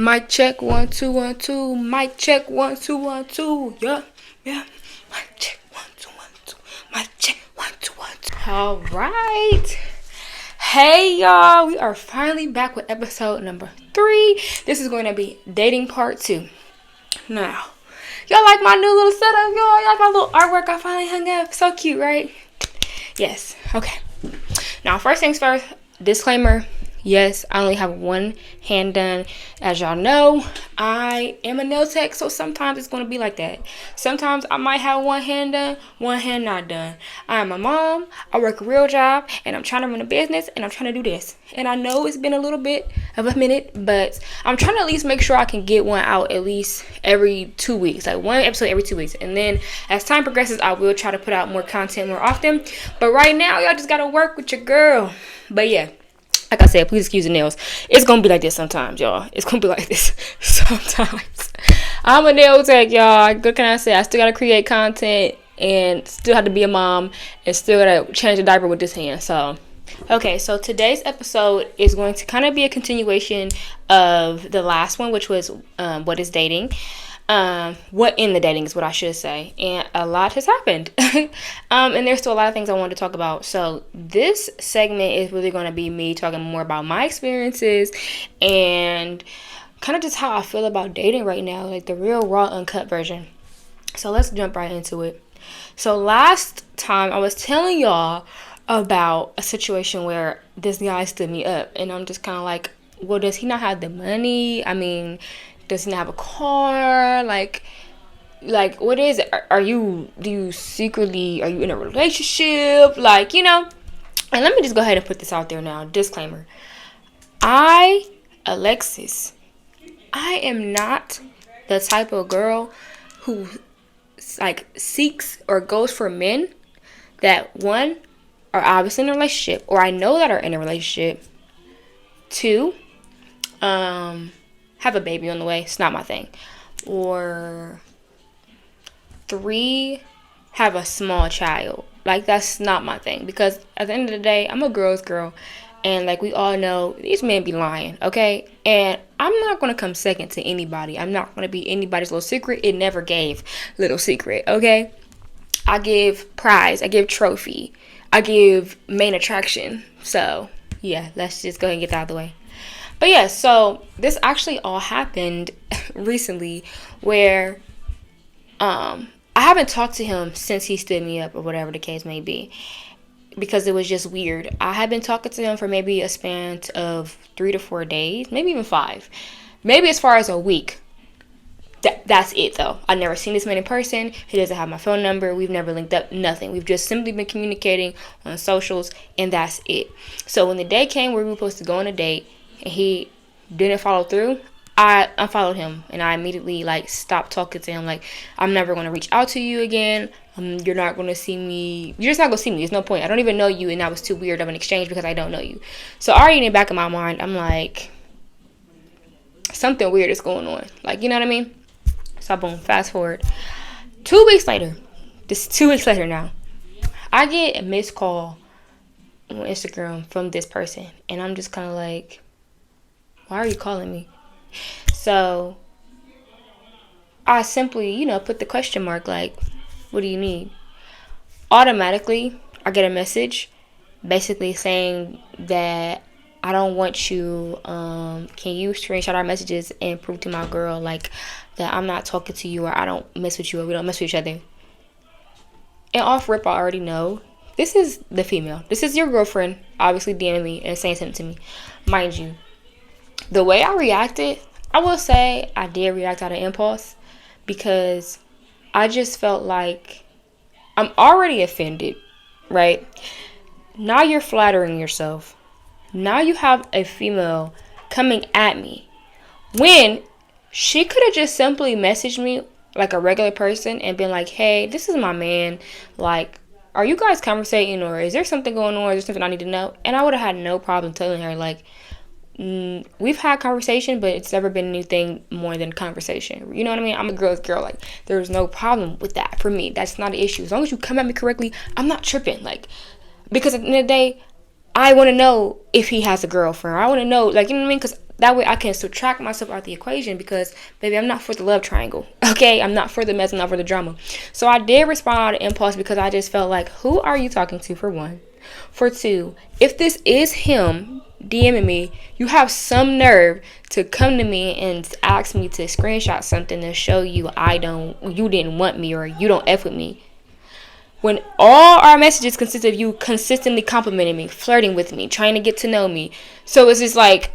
Mic check 1 2 1 2. Mic check 1 2 1 2. Yeah, yeah. Mic check 1 2 1 2. Mic check 1 2 1 2. All right. Hey y'all, we are finally back with episode number 3. This is going to be dating part 2. Now, y'all like my new little setup, y'all? Y'all like my little artwork I finally hung up? So cute, right? Yes. Okay. Now, first things first, disclaimer. Yes, I only have one hand done. As y'all know, I am a nail tech, so sometimes it's going to be like that. Sometimes I might have one hand done, one hand not done. I am a mom, I work a real job, and I'm trying to run a business, and I'm trying to do this. And I know it's been a little bit of a minute, but I'm trying to at least make sure I can get one out at least every 2 weeks. Like one episode every 2 weeks. And then as time progresses, I will try to put out more content more often. But right now, y'all just got to work with your girl. But yeah. Like I said, please excuse the nails. It's going to be like this sometimes, y'all. It's going to be like this sometimes. I'm a nail tech, y'all. What can I say? I still got to create content and still have to be a mom and still got to change the diaper with this hand. So, okay. So today's episode is going to kind of be a continuation of the last one, which was what is dating. What in the dating is what I should say. And a lot has happened. And there's still a lot of things I wanted to talk about. So this segment is really going to be me talking more about my experiences and kind of just how I feel about dating right now, like the real raw uncut version. So let's jump right into it. So last time I was telling y'all about a situation where this guy stood me up and I'm just kind of like, well, does he not have the money? I mean, does he not have a car? Like what is it? Are you in a relationship? Like, you know. And let me just go ahead and put this out there now. Disclaimer. Alexis, I am not the type of girl who like seeks or goes for men that, one, are obviously in a relationship or I know that are in a relationship. 2, have a baby on the way. It's not my thing. Or 3, have a small child. Like, that's not my thing. Because at the end of the day, I'm a girl's girl. And like we all know, these men be lying, okay? And I'm not going to come second to anybody. I'm not going to be anybody's little secret. It never gave little secret, okay? I give prize. I give trophy. I give main attraction. So, yeah, let's just go ahead and get that out of the way. But yeah, so this actually all happened recently where I haven't talked to him since he stood me up or whatever the case may be because it was just weird. I had been talking to him for maybe a span of 3 to 4 days, maybe even 5, maybe as far as a week. That's it though. I've never seen this man in person. He doesn't have my phone number. We've never linked up, nothing. We've just simply been communicating on socials and that's it. So when the day came where we were supposed to go on a date, and he didn't follow through, I unfollowed him and I immediately stopped talking to him. Like, I'm never going to reach out to you again. You're not going to see me. You're just not going to see me. There's no point. I don't even know you, and that was too weird of an exchange because I don't know you. So already in the back of my mind, I'm like, something weird is going on. Like, you know what I mean? So boom, fast forward. 2 weeks later, this 2 weeks later now, I get a missed call on Instagram from this person, and I'm just kind of like, why are you calling me? So I simply, put the question mark, like, what do you need? Automatically, I get a message basically saying that I don't want you, can you screenshot our messages and prove to my girl, like, that I'm not talking to you or I don't mess with you or we don't mess with each other. And off rip, I already know. This is the female. This is your girlfriend, obviously DMing me and saying something to me. Mind you, the way I reacted, I will say I did react out of impulse because I just felt like I'm already offended, right? Now you're flattering yourself. Now you have a female coming at me when she could have just simply messaged me like a regular person and been like, hey, this is my man. Like, are you guys conversating or is there something going on? Is there something I need to know? And I would have had no problem telling her, like, we've had conversation, but it's never been anything more than conversation. You know what I mean? I'm a girl's girl. Like, there's no problem with that for me. That's not an issue. As long as you come at me correctly, I'm not tripping. Like, because at the end of the day, I want to know if he has a girlfriend. I want to know, like, you know what I mean? Because That way I can subtract myself out the equation because, baby, I'm not for the love triangle. Okay? I'm not for the mess. I'm not for the drama. So I did respond out of impulse because I just felt like, who are you talking to, for one? For two, if this is him DMing me, you have some nerve to come to me and ask me to screenshot something to show you you didn't want me or you don't F with me. When all our messages consist of you consistently complimenting me, flirting with me, trying to get to know me. So it's just like,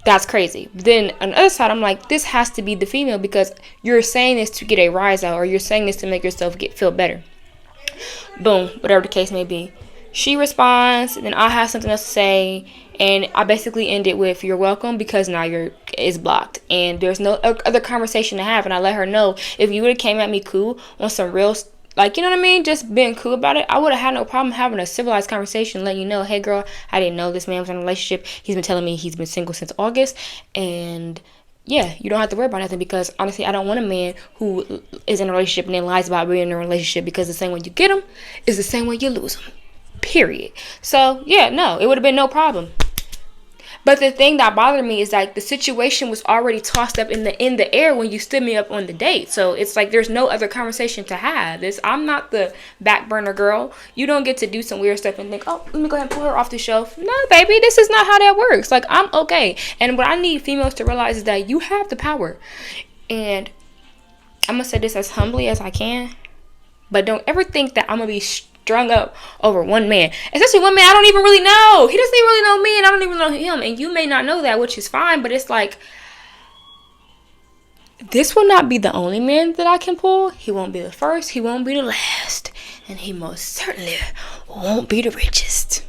that's crazy. Then on the other side, I'm like, this has to be the female because you're saying this to get a rise out or you're saying this to make yourself feel better. Boom, whatever the case may be. She responds, then I have something else to say, and I basically end it with, you're welcome, because now is blocked, and there's no other conversation to have. And I let her know, if you would have came at me cool on some real, like, you know what I mean, just being cool about it, I would have had no problem having a civilized conversation, letting you know, hey girl, I didn't know this man was in a relationship. He's been telling me he's been single since August, and yeah, you don't have to worry about nothing, because honestly, I don't want a man who is in a relationship and then lies about being in a relationship, because the same way you get him is the same way you lose him. Period. So yeah, no, it would have been no problem. But the thing that bothered me is like the situation was already tossed up in the air when you stood me up on the date. So it's like there's no other conversation to have. I'm not the back burner girl. You don't get to do some weird stuff and think, oh, let me go ahead and pull her off the shelf. No, baby, this is not how that works. Like, I'm okay. And what I need females to realize is that you have the power. And I'm gonna say this as humbly as I can, but don't ever think that I'm gonna be strung up over one man, especially one man I don't even really know. He doesn't even really know me, and I don't even know him, and you may not know that, which is fine. But it's like, this will not be the only man that I can pull. He won't be the first, he won't be the last, and he most certainly won't be the richest.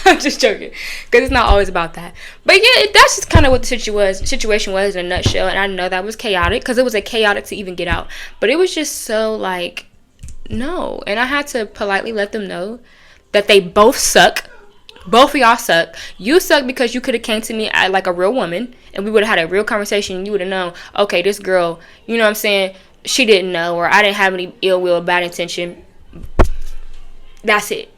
I'm just joking, because it's not always about that. But yeah, that's just kind of what the situation was in a nutshell. And I know that was chaotic, because it was chaotic to even get out, but it was just so like, no. And I had to politely let them know that they both suck. Both of y'all suck. You suck because you could have came to me like a real woman, and we would have had a real conversation, and you would have known, okay, this girl, you know what I'm saying, she didn't know, or I didn't have any ill will or bad intention. That's it.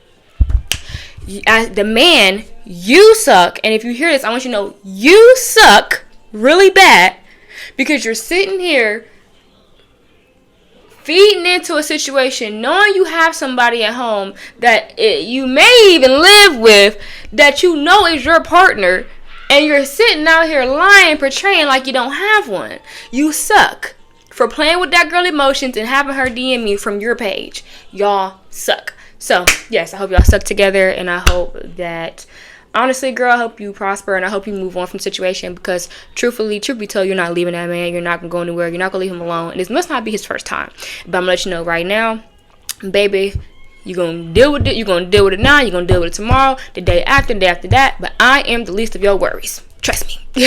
As the man, you suck. And if you hear this, I want you to know you suck really bad, because you're sitting here feeding into a situation knowing you have somebody at home that you may even live with, that you know is your partner, and you're sitting out here lying, portraying like you don't have one. You suck for playing with that girl emotions and having her DM me from your page. Y'all suck. So yes, I hope y'all suck together, and I hope that, honestly, girl, I hope you prosper, and I hope you move on from the situation, because truth be told, you're not leaving that man. You're not going to go anywhere. You're not going to leave him alone. And this must not be his first time. But I'm going to let you know right now, baby, you're going to deal with it. You're going to deal with it now. You're going to deal with it tomorrow, the day after that. But I am the least of your worries. Trust me.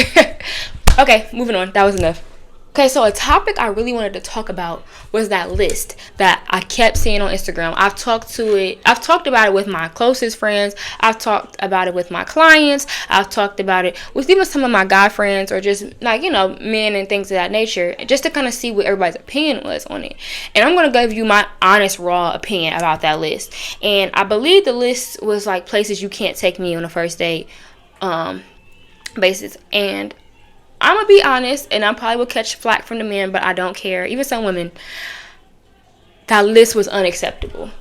Okay, moving on. That was enough. Okay, so a topic I really wanted to talk about was that list that I kept seeing on Instagram. I've talked about it with my closest friends. I've talked about it with my clients. I've talked about it with even some of my guy friends, or just like, you know, men and things of that nature, just to kind of see what everybody's opinion was on it. And I'm going to give you my honest, raw opinion about that list. And I believe the list was like places you can't take me on a first date basis. And I'm going to be honest, and I probably will catch flack from the men, but I don't care. Even some women. That list was unacceptable.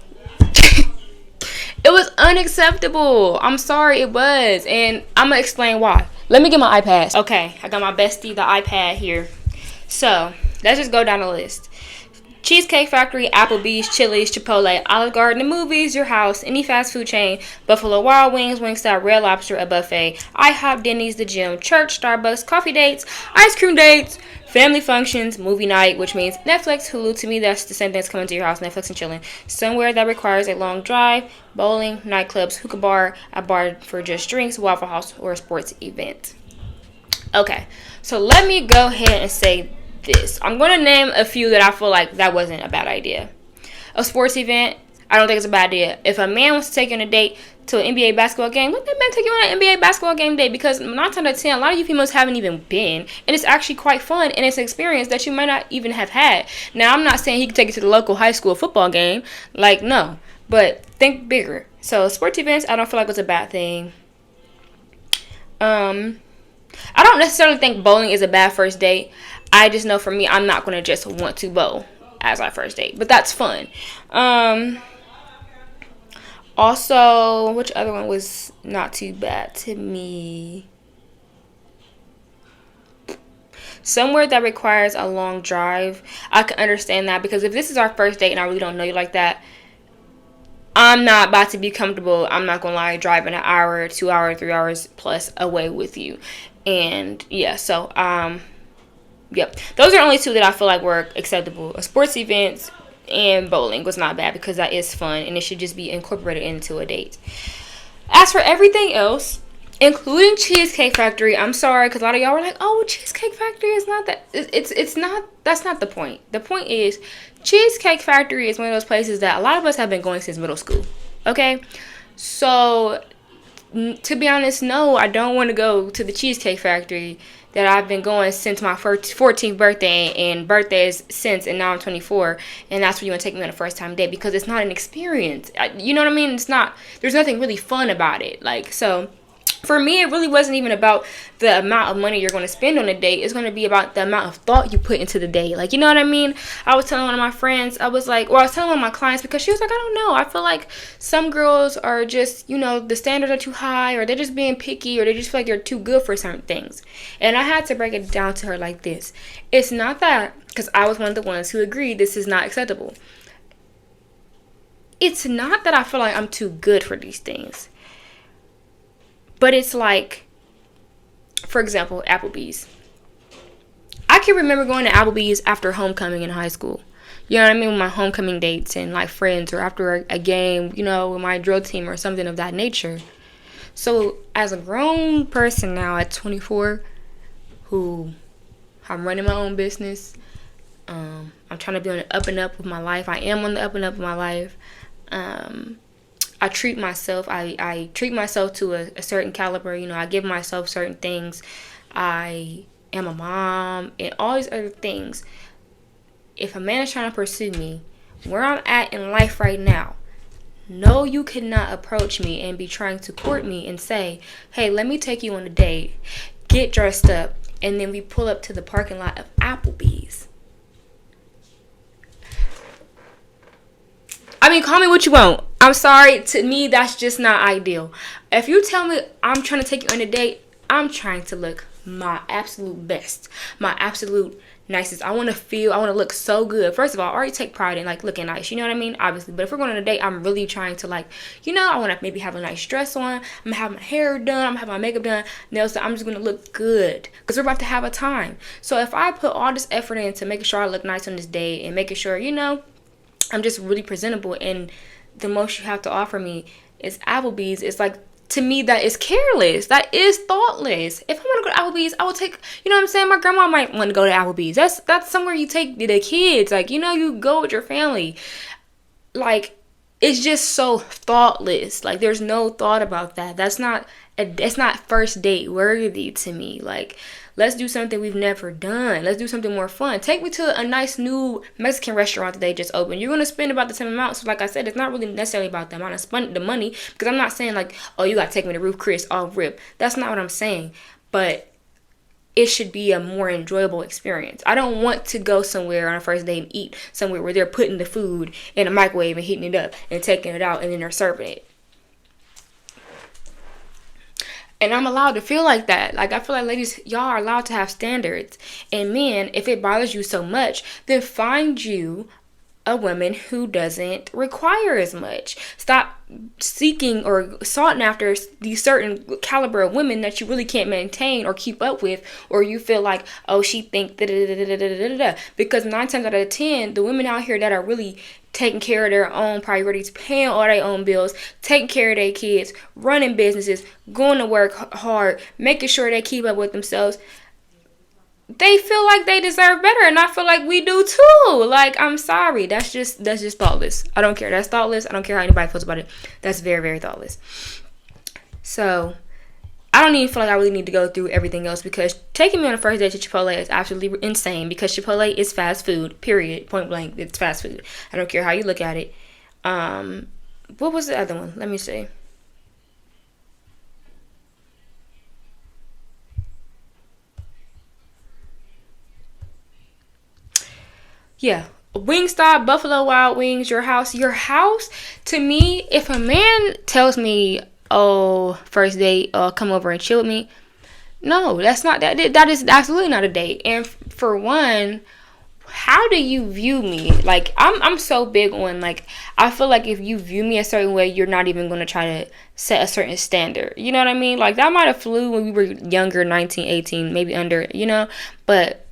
It was unacceptable. I'm sorry, it was. And I'm going to explain why. Let me get my iPad. Okay, I got my bestie, the iPad here. So, let's just go down the list. Cheesecake Factory, Applebee's, Chili's, Chipotle, Olive Garden, the movies, your house, any fast food chain, Buffalo Wild Wings, Wingstop, Red Lobster, a buffet, IHOP, Denny's, the gym, church, Starbucks, coffee dates, ice cream dates, family functions, movie night, which means Netflix, Hulu. To me, that's the same thing as coming to your house, Netflix and chilling. Somewhere that requires a long drive, bowling, nightclubs, hookah bar, a bar for just drinks, Waffle House, or a sports event. Okay, so let me go ahead and say this. I'm going to name a few that I feel like that wasn't a bad idea. A sports event, I don't think it's a bad idea. If a man wants to take you on a date to an NBA basketball game, let that man take you on an NBA basketball game date, because 9 times out of 10, a lot of you females haven't even been, and it's actually quite fun, and it's an experience that you might not even have had. Now, I'm not saying he can take you to the local high school football game, like, no, but think bigger. So sports events, I don't feel like it's a bad thing. I don't necessarily think bowling is a bad first date. I just know for me, I'm not going to just want to bowl as our first date. But that's fun. Um, Also, which other one was not too bad to me? Somewhere that requires a long drive. I can understand that because if this is our first date and I really don't know you like that, I'm not about to be comfortable. I'm not gonna lie, driving an hour, 2 hours, 3 hours plus away with you. And yeah, so yep. Those are only two that I feel like were acceptable. Sports events and bowling was not bad because that is fun and it should just be incorporated into a date. As for everything else, including Cheesecake Factory, I'm sorry because a lot of y'all were like, "Oh, Cheesecake Factory is not that." It's not. That's not the point. The point is, Cheesecake Factory is one of those places that a lot of us have been going since middle school. Okay, so to be honest, no, I don't want to go to the Cheesecake Factory that I've been going since my 14th birthday and birthdays since, and now I'm 24, and that's when you want to take me on a first time date because it's not an experience. You know what I mean? It's not. There's nothing really fun about it. Like so. For me, it really wasn't even about the amount of money you're going to spend on a date. It's going to be about the amount of thought you put into the date. Like, you know what I mean? I was telling one of my friends, I was telling one of my clients because she was like, I don't know. I feel like some girls are just, the standards are too high or they're just being picky or they just feel like they're too good for certain things. And I had to break it down to her like this. It's not that, because I was one of the ones who agreed this is not acceptable. It's not that I feel like I'm too good for these things. But it's like, for example, Applebee's. I can remember going to Applebee's after homecoming in high school. You know what I mean? With my homecoming dates and like friends or after a game, with my drill team or something of that nature. So as a grown person now at 24, who I'm running my own business, I'm trying to be on the up and up with my life. I am on the up and up with my life. I treat myself. I treat myself to a certain caliber. I give myself certain things. I am a mom and all these other things. If a man is trying to pursue me, where I'm at in life right now, no, you cannot approach me and be trying to court me and say, hey, let me take you on a date, get dressed up, and then we pull up to the parking lot of Applebee's. I mean, call me what you want. I'm sorry. To me, that's just not ideal. If you tell me I'm trying to take you on a date, I'm trying to look my absolute best, my absolute nicest. I want to look so good. First of all, I already take pride in like looking nice. You know what I mean? Obviously. But if we're going on a date, I'm really trying to I want to maybe have a nice dress on. I'm going to have my hair done. I'm going to have my makeup done. Nails done. I'm just going to look good because we're about to have a time. So if I put all this effort into making sure I look nice on this date and making sure, I'm just really presentable, and the most you have to offer me is Applebee's. It's like, to me, that is careless. That is thoughtless. If I want to go to Applebee's, I will take, what I'm saying? My grandma might want to go to Applebee's. That's somewhere you take the kids. Like, you go with your family. Like, it's just so thoughtless. Like, there's no thought about that. It's not first date worthy to me. Like, let's do something we've never done. Let's do something more fun. Take me to a nice new Mexican restaurant that they just opened. You're going to spend about the same amount. So like I said, it's not really necessarily about the amount of the money. Because I'm not saying like, oh, you got to take me to Ruth Chris off rip. That's not what I'm saying. But it should be a more enjoyable experience. I don't want to go somewhere on a first date and eat somewhere where they're putting the food in a microwave and heating it up and taking it out and then they're serving it. And I'm allowed to feel like that. Like, I feel like, ladies, y'all are allowed to have standards. And men, if it bothers you so much, then find you a woman who doesn't require as much. Stop seeking or sought after these certain caliber of women that you really can't maintain or keep up with, or you feel like, oh, she think da da da da da da da. Because 9 times out of 10, the women out here that are really taking care of their own priorities, paying all their own bills, taking care of their kids, running businesses, going to work hard, making sure they keep up with themselves, they feel like they deserve better, and I feel like we do too. Like, I'm sorry, that's just thoughtless. I don't care. That's thoughtless. I don't care how anybody feels about it. That's very, very thoughtless. So I don't even feel like I really need to go through everything else, because taking me on a first date to Chipotle is absolutely insane, because Chipotle is fast food, period, point blank. It's fast food. I don't care how you look at it. What was the other one? Let me see. Yeah. Wingstop, Buffalo Wild Wings, your house. To me, if a man tells me, "Oh, first date, come over and chill with me," no, that's not that. That is absolutely not a date. And for one, how do you view me? Like, I'm so big on, like, I feel like if you view me a certain way, you're not even going to try to set a certain standard. You know what I mean? Like, that might have flew when we were younger, 19, 18, maybe under, but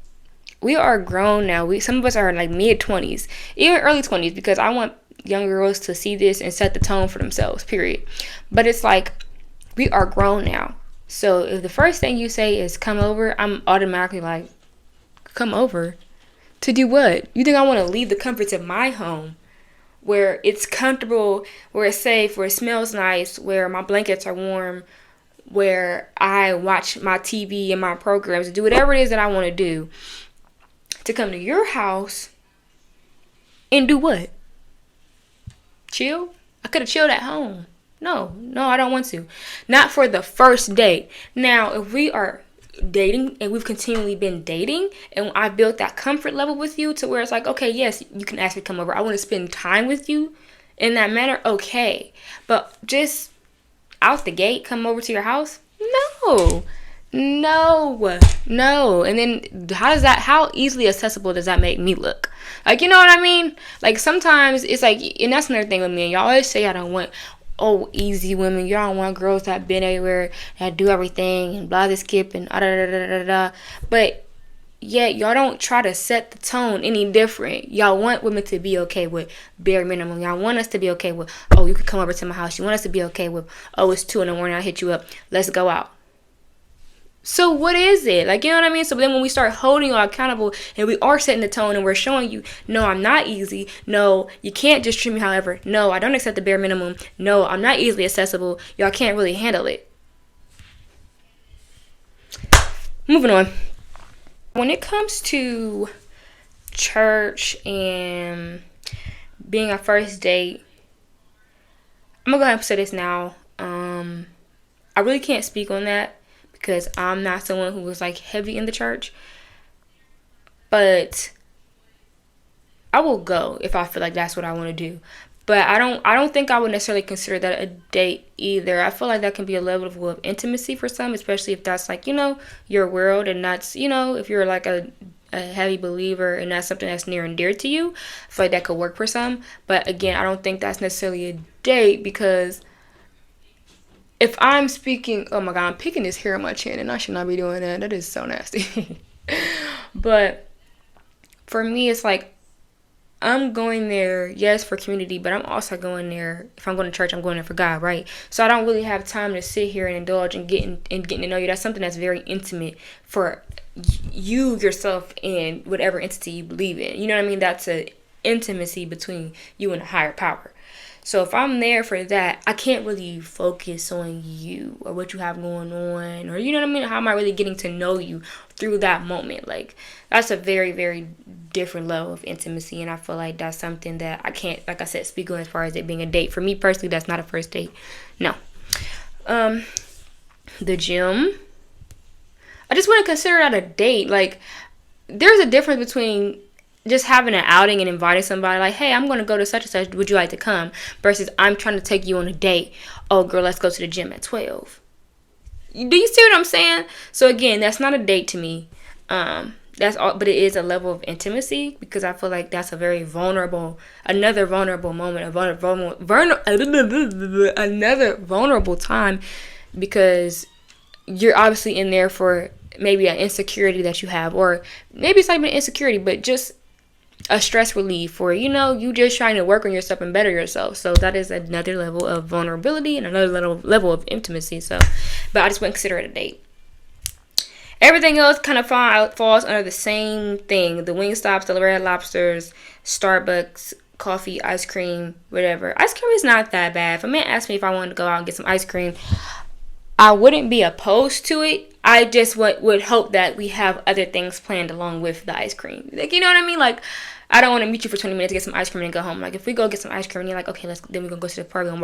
we are grown now. Some of us are like mid 20s, even early 20s, because I want young girls to see this and set the tone for themselves, period. But it's like, we are grown now. So if the first thing you say is come over, I'm automatically like, come over? To do what? You think I want to leave the comforts of my home where it's comfortable, where it's safe, where it smells nice, where my blankets are warm, where I watch my TV and my programs, do whatever it is that I want to do, to come to your house and do what? Chill? I could have chilled at home. No, I don't want to. Not for the first date. Now, if we are dating and we've continually been dating and I built that comfort level with you to where it's like, okay, yes, you can ask me to come over. I want to spend time with you in that manner. Okay. But just out the gate, come over to your house? No. And then how easily accessible does that make me look? Like, you know what I mean? Like, sometimes it's like, and that's another thing with me. Y'all always say I don't want, easy women. Y'all don't want girls that been everywhere, that do everything, and blah, this skip, and da da da da da. But yet, y'all don't try to set the tone any different. Y'all want women to be okay with bare minimum. Y'all want us to be okay with, you could come over to my house. You want us to be okay with, it's 2 in the morning, I hit you up. Let's go out. So what is it? Like, you know what I mean? So then when we start holding you accountable and we are setting the tone and we're showing you, no, I'm not easy. No, you can't just treat me however. No, I don't accept the bare minimum. No, I'm not easily accessible. Y'all can't really handle it. Moving on. When it comes to church and being a first date, I'm going to go ahead and say this now. I really can't speak on that, because I'm not someone who was like heavy in the church. But I will go if I feel like that's what I want to do. But I don't think I would necessarily consider that a date either. I feel like that can be a level of intimacy for some, especially if that's like, your world, and that's, if you're like a heavy believer and that's something that's near and dear to you. I feel like that could work for some. But again, I don't think that's necessarily a date, because if I'm speaking, oh my God, I'm picking this hair on my chin and I should not be doing that. That is so nasty. But for me, it's like, I'm going there, yes, for community, but I'm also going there, if I'm going to church, I'm going there for God, right? So I don't really have time to sit here and indulge and getting to know you. That's something that's very intimate for you, yourself, and whatever entity you believe in. You know what I mean? That's an intimacy between you and a higher power. So if I'm there for that, I can't really focus on you or what you have going on, or, you know what I mean? How am I really getting to know you through that moment? Like, that's a very, very different level of intimacy, and I feel like that's something that I can't, like I said, speak on as far as it being a date. For me personally, that's not a first date. No. The gym, I just wouldn't consider that a date. Like, there's a difference between just having an outing and inviting somebody, like, hey, I'm going to go to such and such, would you like to come? Versus I'm trying to take you on a date. Oh, girl, let's go to the gym at 12. Do you see what I'm saying? So again, that's not a date to me. That's all, but it is a level of intimacy, because I feel like that's a very another vulnerable moment, another vulnerable time, because you're obviously in there for maybe an insecurity that you have, or maybe it's not even an insecurity, but just a stress relief, or you just trying to work on yourself and better yourself. So that is another level of vulnerability and another level of intimacy. So, but I just wouldn't consider it a date. Everything else kind of falls under the same thing: the Wingstops, the Red Lobsters, Starbucks, coffee, ice cream, whatever. Ice cream is not that bad. If a man asked me if I wanted to go out and get some ice cream, I wouldn't be opposed to it. I just would hope that we have other things planned along with the ice cream. Like, you know what I mean? Like, I don't want to meet you for 20 minutes to get some ice cream and go home. Like, if we go get some ice cream and you're like, okay, then we're going to go to the park and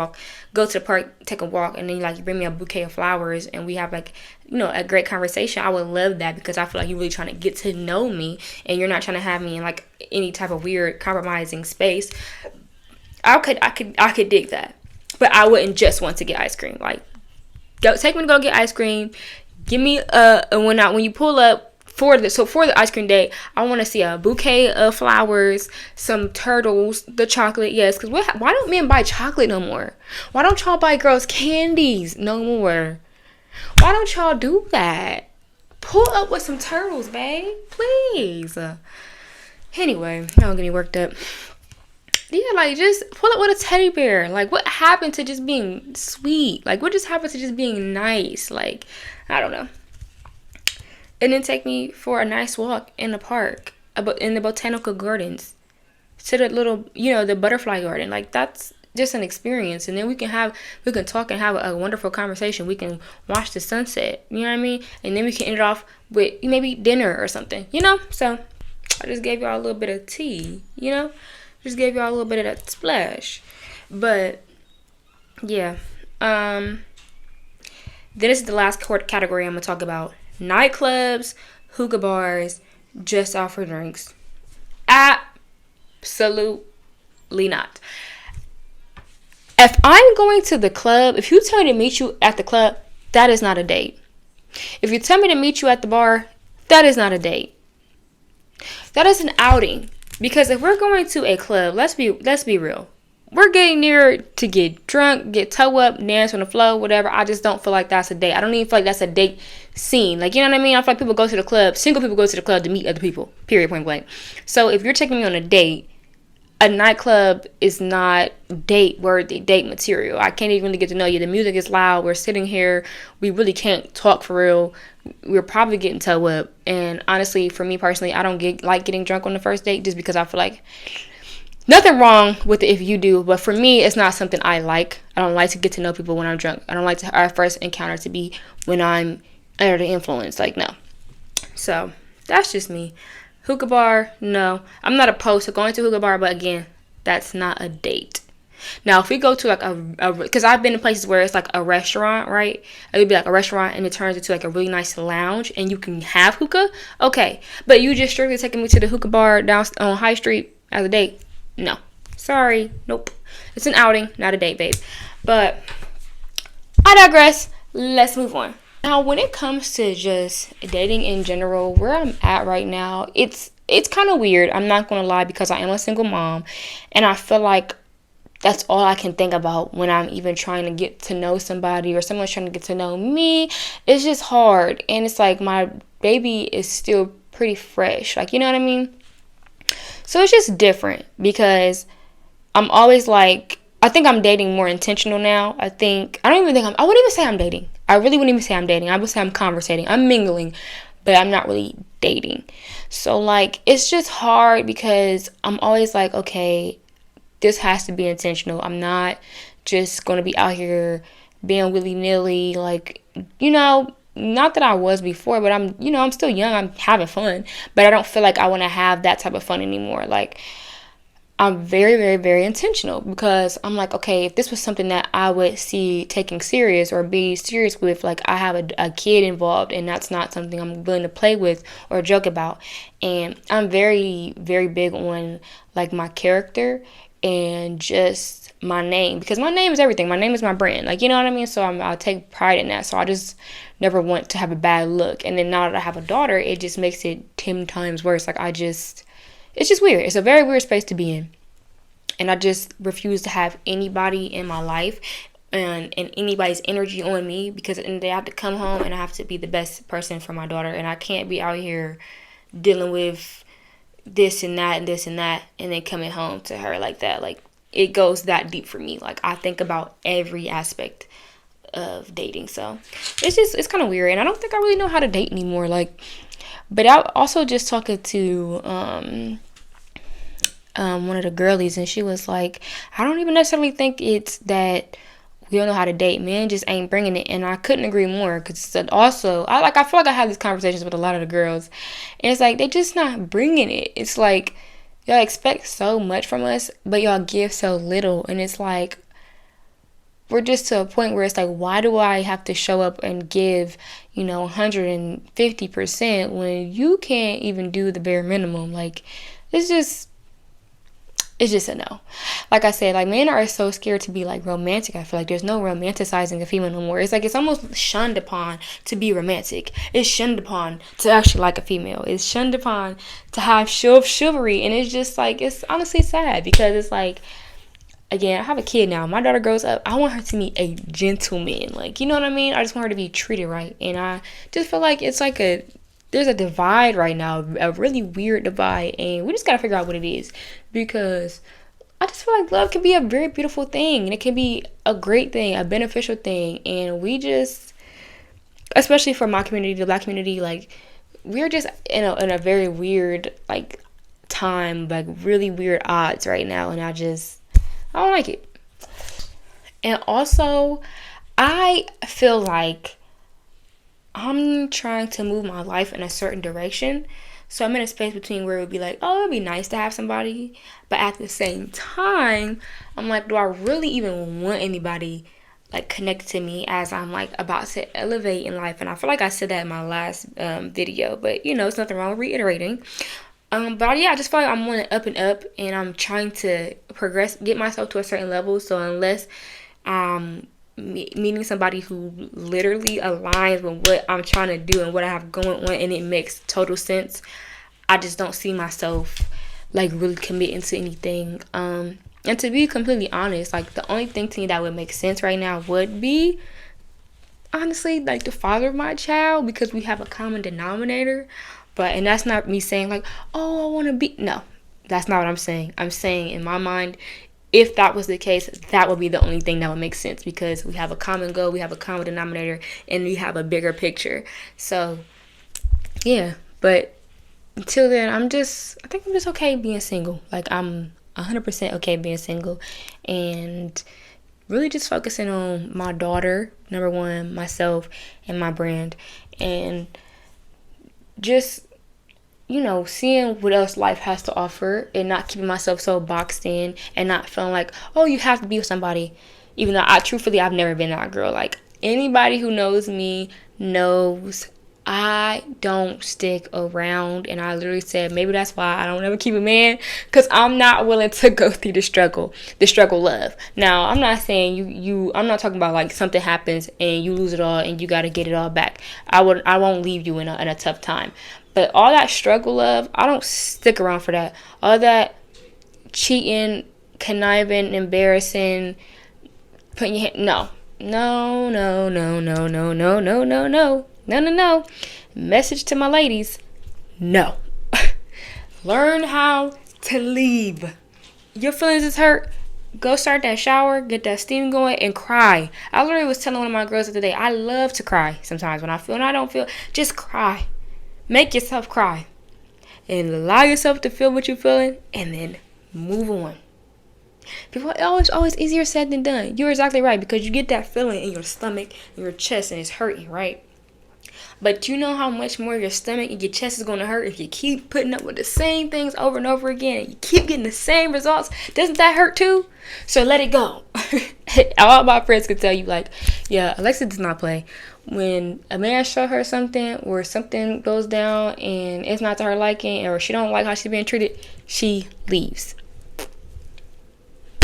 go to the park, take a walk, and then you bring me a bouquet of flowers and we have a great conversation. I would love that because I feel like you're really trying to get to know me and you're not trying to have me in any type of weird compromising space. I could dig that. But I wouldn't just want to get ice cream. Take me to go get ice cream. Give me when you pull up for the ice cream date, I want to see a bouquet of flowers, some turtles, the chocolate, yes. Because why don't men buy chocolate no more? Why don't y'all buy girls candies no more? Why don't y'all do that? Pull up with some turtles, babe, please. Anyway, don't get me worked up. Yeah, just pull up with a teddy bear. What happened to just being sweet? What just happened to just being nice? I don't know. And then take me for a nice walk in the park, in the botanical gardens, to the little, the butterfly garden. That's just an experience. And then we can talk and have a wonderful conversation. We can watch the sunset, you know what I mean? And then we can end it off with maybe dinner or something, So I just gave y'all a little bit of tea, Just gave y'all a little bit of that splash. But, yeah. Then this is the last category I'm going to talk about. Nightclubs, hookah bars, just offer drinks. Absolutely not. If I'm going to the club, if you tell me to meet you at the club, that is not a date. If you tell me to meet you at the bar, that is not a date. That is an outing. Because if we're going to a club, let's be real. We're getting there to get drunk, get toe up, dance on the floor, whatever. I just don't feel like that's a date. I don't even feel like that's a date scene. You know what I mean? I feel like people go to the club, single people go to the club to meet other people, period, point blank. So if you're taking me on a date, a nightclub is not date-worthy, date material. I can't even really get to know you. The music is loud. We're sitting here. We really can't talk for real. We're probably getting toe up. And honestly, for me personally, I don't like getting drunk on the first date just because I feel like nothing wrong with it if you do. But for me, it's not something I like. I don't like to get to know people when I'm drunk. I don't like our first encounter to be when I'm under the influence. No. So that's just me. Hookah bar, no. I'm not opposed to going to a hookah bar, but again, that's not a date. Now, if we go to because I've been in places where it's a restaurant, right? It would be a restaurant and it turns into a really nice lounge and you can have hookah. Okay. But you just strictly taking me to the hookah bar down on High Street as a date? No. Sorry. Nope. It's an outing, not a date, babe. But I digress. Let's move on. Now, when it comes to just dating in general, where I'm at right now, it's kind of weird. I'm not going to lie because I am a single mom. And I feel like that's all I can think about when I'm even trying to get to know somebody or someone's trying to get to know me. It's just hard. And it's my baby is still pretty fresh. You know what I mean? So it's just different because I'm always I think I'm dating more intentional now. I wouldn't even say I'm dating. I really wouldn't even say I'm dating. I would say I'm conversating. I'm mingling, but I'm not really dating. So it's just hard because I'm always okay, this has to be intentional. I'm not just going to be out here being willy-nilly, not that I was before, but I'm still young. I'm having fun, but I don't feel like I want to have that type of fun anymore. I'm very, very, very intentional because I'm okay, if this was something that I would see taking serious or be serious with, I have a kid involved and that's not something I'm willing to play with or joke about. And I'm very, very big on my character and just my name because my name is everything. My name is my brand. You know what I mean? So I take pride in that. So I just never want to have a bad look. And then now that I have a daughter, it just makes it 10 times worse. It's just weird. It's a very weird space to be in. And I just refuse to have anybody in my life and anybody's energy on me because at the end of the day, I have to come home and I have to be the best person for my daughter. And I can't be out here dealing with this and that and this and that and then coming home to her like that. It goes that deep for me. I think about every aspect of dating. So it's kind of weird. And I don't think I really know how to date anymore. But I also just talking to one of the girlies and she was I don't even necessarily think it's that we don't know how to date. Men just ain't bringing it. And I couldn't agree more because also I feel like I have these conversations with a lot of the girls and it's they just not bringing it. It's y'all expect so much from us, but y'all give so little. And it's like, we're just to a point where it's like, why do I have to show up and give, 150% when you can't even do the bare minimum? Like, it's just a no. Like I said, like, men are so scared to be like romantic. I feel like there's no romanticizing a female no more. It's like it's almost shunned upon to be romantic. It's shunned upon to actually like a female. It's shunned upon to have chivalry, and it's just like, it's honestly sad, because it's like, again, I have a kid now. My daughter grows up. I want her to meet a gentleman. Like, you know what I mean? I just want her to be treated right. And I just feel like it's like there's a divide right now, a really weird divide. And we just got to figure out what it is. Because I just feel like love can be a very beautiful thing. And it can be a great thing, a beneficial thing. And we just, especially for my community, the Black community, like, we're just in a very weird, like, time, like, really weird odds right now. And I don't like it. And also, I feel like I'm trying to move my life in a certain direction. So I'm in a space between where it would be like, oh, it'd be nice to have somebody. But at the same time, I'm like, do I really even want anybody like connected to me as I'm like about to elevate in life? And I feel like I said that in my last video. But, it's nothing wrong with reiterating. But yeah, I just feel like I'm on up and up, and I'm trying to progress, get myself to a certain level. So unless meeting somebody who literally aligns with what I'm trying to do and what I have going on, and it makes total sense, I just don't see myself like really committing to anything. And to be completely honest, like, the only thing to me that would make sense right now would be, honestly, like, the father of my child, because we have a common denominator. And that's not me saying like, oh, I want to be, no, that's not what I'm saying. I'm saying, in my mind, if that was the case, that would be the only thing that would make sense, because we have a common goal, we have a common denominator, and we have a bigger picture. So yeah, but until then, I think I'm just okay being single. Like, I'm 100% okay being single, and really just focusing on my daughter, number one, myself, and my brand, and just, seeing what else life has to offer, and not keeping myself so boxed in, and not feeling like, oh, you have to be with somebody. Even though I've never been that girl. Like, anybody who knows me knows I don't stick around. And I literally said, maybe that's why I don't ever keep a man, because I'm not willing to go through the struggle love. Now, I'm not saying I'm not talking about like something happens and you lose it all and you got to get it all back. I won't leave you in a tough time. But all that struggle love, I don't stick around for that. All that cheating, conniving, embarrassing, putting your hand, no. Message to my ladies, no. Learn how to leave. Your feelings is hurt, go start that shower, get that steam going, and cry. I literally was telling one of my girls the other day, I love to cry sometimes when I feel and I don't feel. Just cry. Make yourself cry. And allow yourself to feel what you're feeling, and then move on. People, always easier said than done. You're exactly right, because you get that feeling in your stomach, in your chest, and it's hurting, right? But you know how much more your stomach and your chest is going to hurt if you keep putting up with the same things over and over again, and you keep getting the same results. Doesn't that hurt too? So let it go. All my friends can tell you, like, yeah, Alexa does not play. When a man show her something, or something goes down and it's not to her liking, or she don't like how she's being treated, she leaves.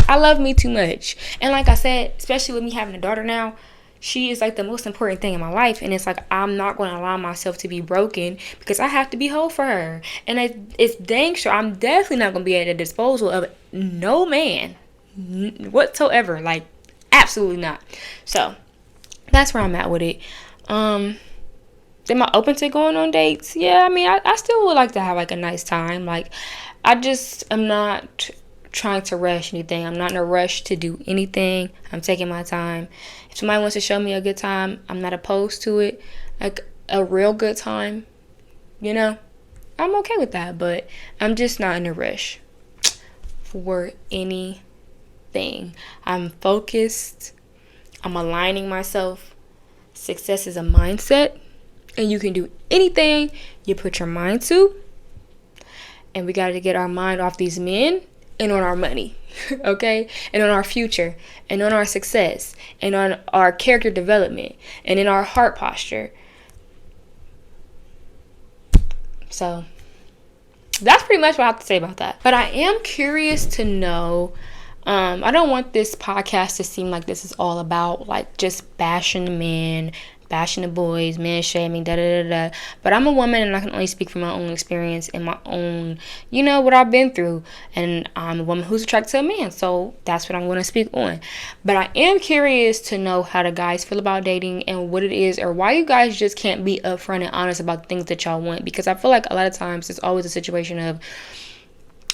I love me too much. And like I said, especially with me having a daughter now, she is like the most important thing in my life. And it's like, I'm not going to allow myself to be broken, because I have to be whole for her. And it's dang sure I'm definitely not going to be at the disposal of no man whatsoever. Like, absolutely not. So that's where I'm at with it. Am I open to going on dates? Yeah, I mean, I still would like to have like a nice time. Like, I'm not trying to rush anything. I'm not in a rush to do anything. I'm taking my time. If somebody wants to show me a good time, I'm not opposed to it. Like, a real good time, I'm okay with that. But I'm just not in a rush for anything. I'm focused. I'm aligning myself. Success is a mindset, and you can do anything you put your mind to. and we got to get our mind off these men and on our money, okay? And on our future, and on our success, and on our character development, and in our heart posture. So that's pretty much what I have to say about that. But I am curious to know, I don't want this podcast to seem like this is all about like just bashing the men, bashing the boys, man shaming, da da da da. But I'm a woman and I can only speak from my own experience and my own, what I've been through. And I'm a woman who's attracted to a man, so that's what I'm going to speak on. But I am curious to know how the guys feel about dating and what it is, or why you guys just can't be upfront and honest about the things that y'all want. Because I feel like a lot of times it's always a situation of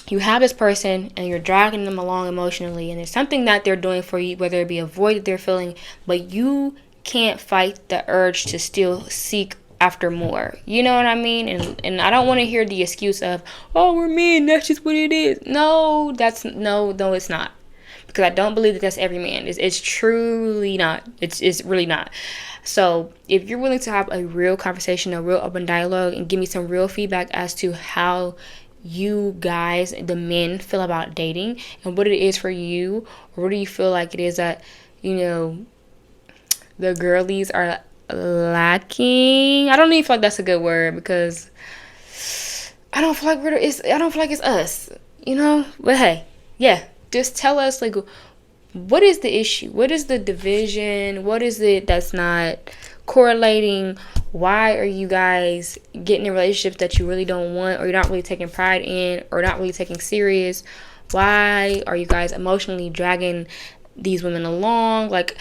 you have this person and you're dragging them along emotionally, and there's something that they're doing for you, whether it be a void that they're feeling, but you can't fight the urge to still seek after more. You know what I mean? And I don't want to hear the excuse of, oh, we're men, that's just what it is. No, it's not. Because I don't believe that that's every man. It's truly not. It's really not. So if you're willing to have a real conversation, a real open dialogue, and give me some real feedback as to how you guys, the men, feel about dating and what it is for you, or what do you feel like it is that, the girlies are lacking. I don't even feel like that's a good word, because I don't feel like it's us, But hey, yeah, just tell us, like, what is the issue? What is the division? What is it that's not correlating? Why are you guys getting in relationships that you really don't want, or you're not really taking pride in, or not really taking serious? Why are you guys emotionally dragging these women along? Like,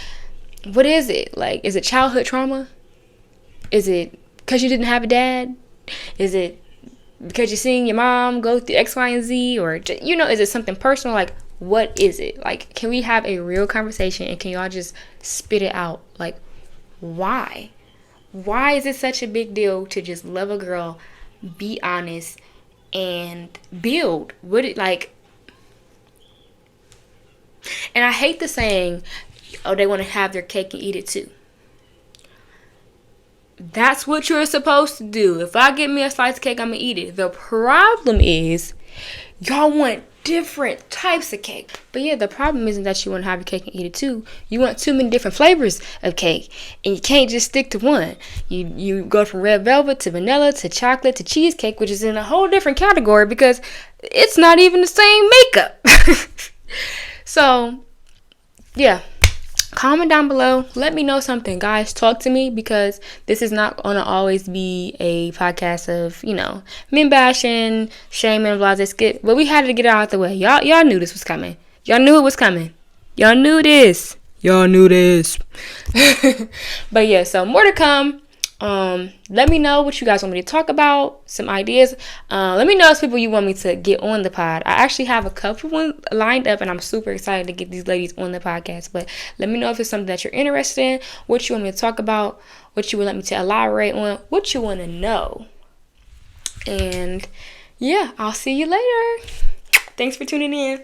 what is it? Like, is it childhood trauma? Is it because you didn't have a dad? Is it because you're seeing your mom go through X, Y, and Z? Or, is it something personal? Like, what is it? Like, can we have a real conversation, and can y'all just spit it out? Like, why? Why is it such a big deal to just love a girl, be honest, and build? And I hate the saying, oh, they want to have their cake and eat it too. That's what you're supposed to do. If I get me a slice of cake, I'm going to eat it. The problem is, y'all want different types of cake. But yeah, the problem isn't that you want to have your cake and eat it too. You want too many different flavors of cake, and you can't just stick to one. You go from red velvet to vanilla to chocolate to cheesecake, which is in a whole different category because it's not even the same makeup. So, yeah. Comment down below. Let me know something, guys. Talk to me, because this is not going to always be a podcast of, men bashing, shaming, blase, skip. But we had to get it out the way. Y'all knew this was coming. Y'all knew it was coming. Y'all knew this. But yeah, so more to come. Let me know what you guys want me to talk about, some ideas. Let me know if people you want me to get on the pod. I actually have a couple ones lined up, and I'm super excited to get these ladies on the podcast. But let me know if it's something that you're interested in, what you want me to talk about, what you would like me to elaborate on, what you want to know. And yeah, I'll see you later. Thanks for tuning in.